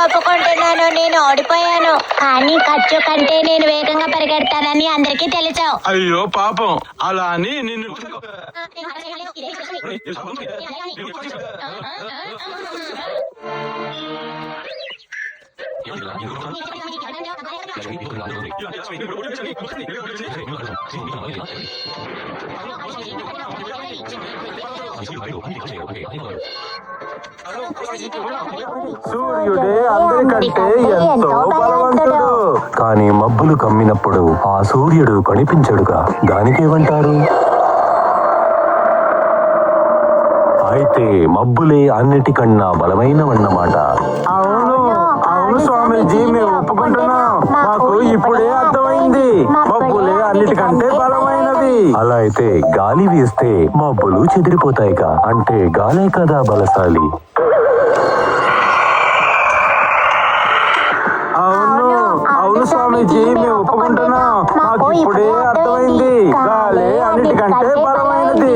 ఒప్పుకుంటున్నాను, నేను ఓడిపోయాను. కానీ ఖర్చు కంటే నేను వేగంగా పరిగెడతానని అందరికీ తెలుసు. అయ్యో పాపం, అలా అని నిన్ను సూర్యుడే అందరికంటే ఎంతో బలవంతుడు. కానీ మబ్బులు కమ్మినప్పుడు ఆ సూర్యుడు కనిపించడుగా, దానికేమంటారు? అయితే మబ్బులే అన్నిటికన్నా బలమైనవన్నమాట. అవును అవును స్వామీజీ, మేము ఒప్పుకుంటున్నాం. మాకు ఇప్పుడే అర్థమైంది, మబ్బులే అన్నిటికంటే బలమైనది. అలా అయితే గాలి వీస్తే మబ్బులు చెదిరిపోతాయిగా, అంటే గాలే కదా బలశాలి. అవును అవును స్వామీజీ, మేము ఒప్పుకుంటున్నాం. మాకు ఇప్పుడే అర్థమైంది, గాలే అన్నిటికంటే బలమైనది.